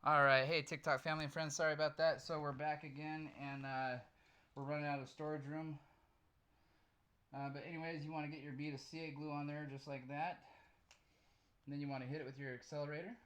All right, hey TikTok family and friends, sorry about that. So we're back again, and we're running out of storage room. But anyways, you want to get your bead of CA glue on there just like that. And then you want to hit it with your accelerator.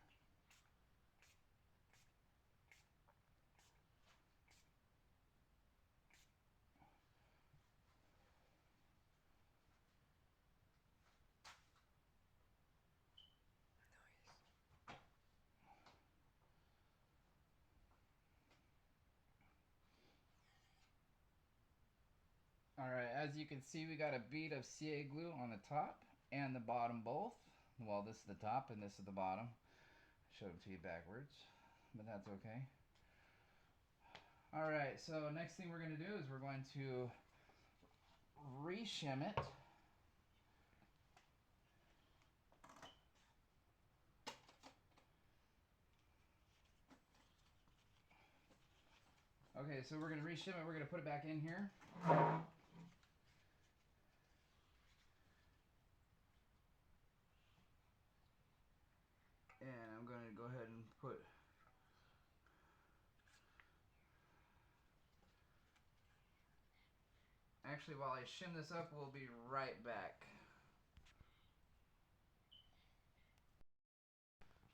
Alright, as you can see, we got a bead of CA glue on the top and the bottom both. Well, this is the top and this is the bottom. I showed it to you backwards, but that's okay. Alright, so next thing we're going to do is we're going to re-shim it. Okay, so we're going to re-shim it. We're going to put it back in here. And I'm going to go ahead and put actually, while I shim this up, we'll be right back.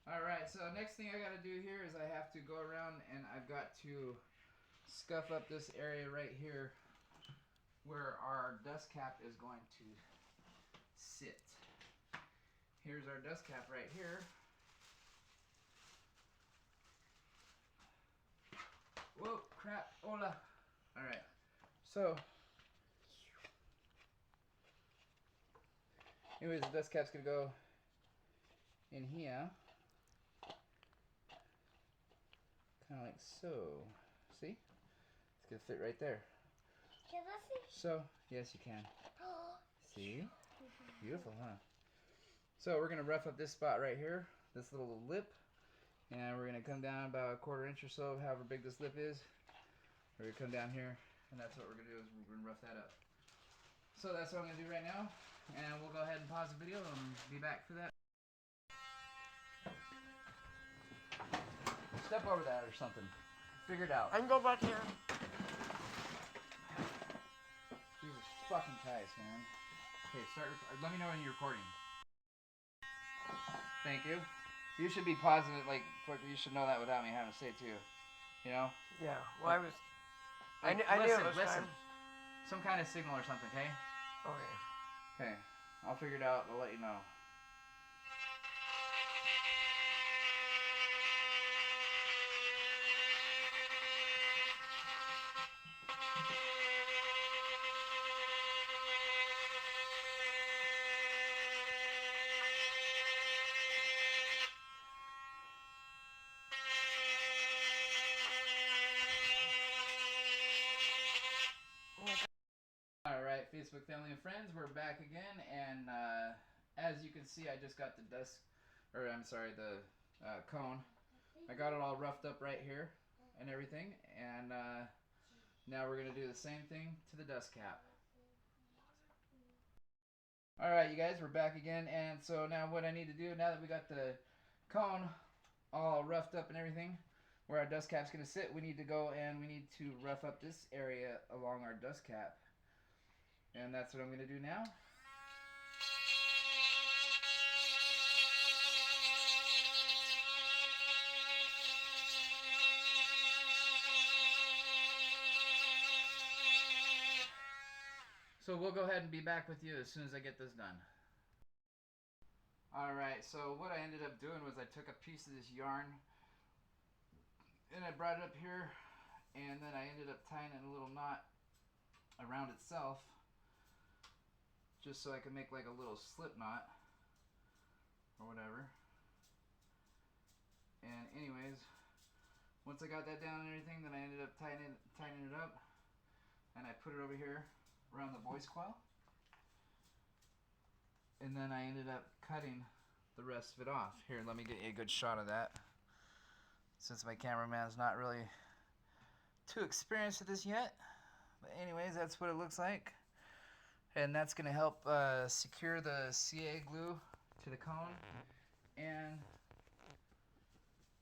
Alright, so next thing I got to do here is I have to go around and I've got to scuff up this area right here where our dust cap is going to sit. Here's our dust cap right here. Whoa, crap, hola. Alright, so anyways, the dust cap's gonna go in here. Kind of like so. See? It's gonna fit right there. Can I see? So, yes you can. See? Beautiful, huh? So we're gonna rough up this spot right here, this little lip, and we're gonna come down about 1/4 inch or so, however big this lip is. We're gonna come down here, and that's what we're gonna do, is we're gonna rough that up. So that's what I'm gonna do right now, and we'll go ahead and pause the video and be back for that. Step over that or something. Figure it out. I can go back here. Jesus fucking Christ, man. Okay, start. Let me know when you're recording. Thank you. You should be pausing it, like, you should know that without me having to say it to you. You know? Yeah, well, I was... Like, I knew it was listen. time. Some kind of signal or something, okay? Okay. Okay. I'll figure it out. I'll let you know. Alright, Facebook family and friends, we're back again, and as you can see, I just got the the cone. I got it all roughed up right here and everything, and now we're going to do the same thing to the dust cap. Alright, you guys, we're back again, and so now what I need to do, now that we got the cone all roughed up and everything, where our dust cap's going to sit, we need to go and we need to rough up this area along our dust cap. And that's what I'm going to do now. So we'll go ahead and be back with you as soon as I get this done. Alright, so what I ended up doing was I took a piece of this yarn and I brought it up here, and then I ended up tying it in a little knot around itself, just so I could make like a little slip knot or whatever. And anyways, once I got that down and everything, then I ended up tightening it up, and I put it over here around the voice coil, and then I ended up cutting the rest of it off. Here, let me get you a good shot of that, since my cameraman's not really too experienced at this yet. But anyways, that's what it looks like. And that's going to help secure the CA glue to the cone and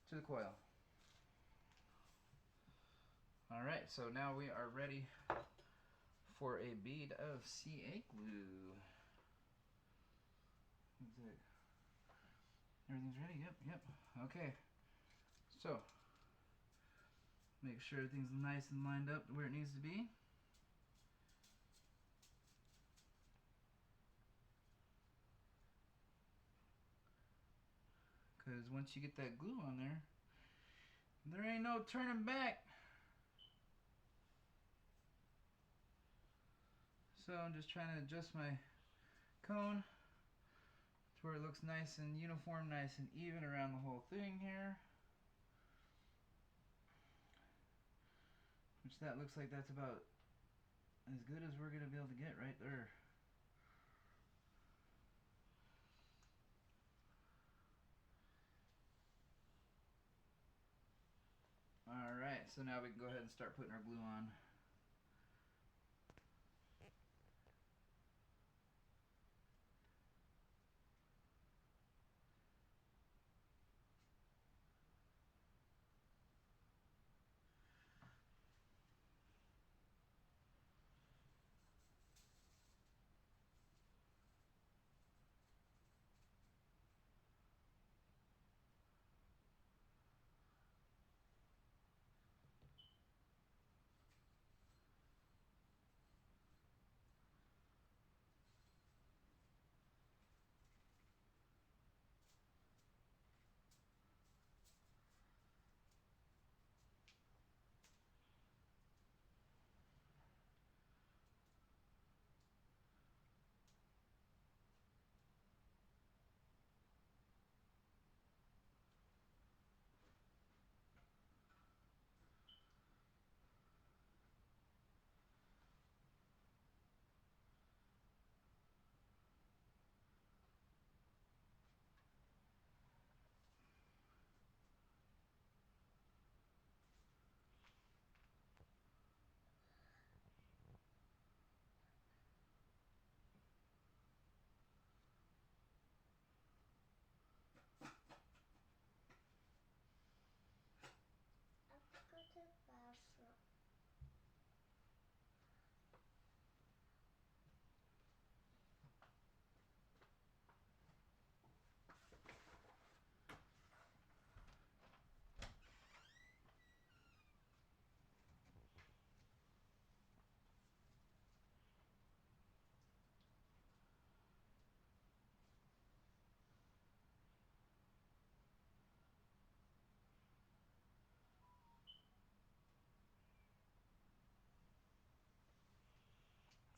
to the coil. Alright, so now we are ready for a bead of CA glue. Everything's ready? Yep. Okay. So, make sure everything's nice and lined up where it needs to be. Because once you get that glue on there, there ain't no turning back. So I'm just trying to adjust my cone to where it looks nice and uniform, nice and even around the whole thing here. Which that looks like that's about as good as we're going to be able to get right there. Alright, so now we can go ahead and start putting our glue on.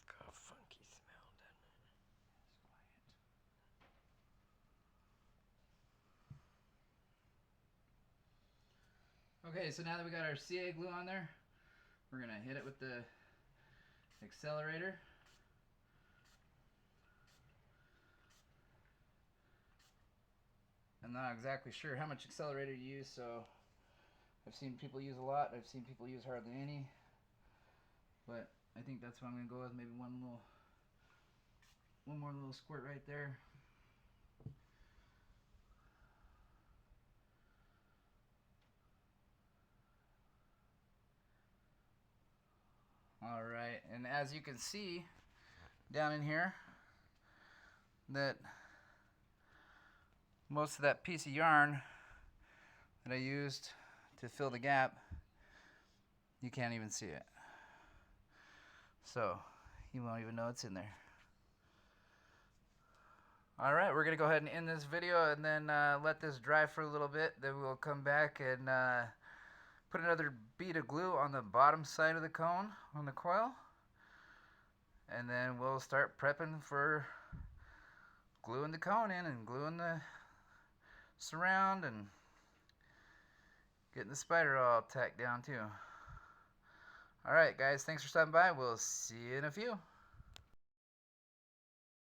It's got a funky smell, doesn't it? Okay, so now that we got our CA glue on there, we're going to hit it with the accelerator. I'm not exactly sure how much accelerator you use, so I've seen people use a lot, I've seen people use hardly any, but I think that's what I'm going to go with, maybe one more little squirt right there. Alright, and as you can see down in here, that most of that piece of yarn that I used to fill the gap, you can't even see it. So, you won't even know it's in there. Alright, we're going to go ahead and end this video and then let this dry for a little bit. Then we'll come back and put another bead of glue on the bottom side of the cone on the coil. And then we'll start prepping for gluing the cone in and gluing the surround and getting the spider all tacked down too. Alright guys, thanks for stopping by. We'll see you in a few.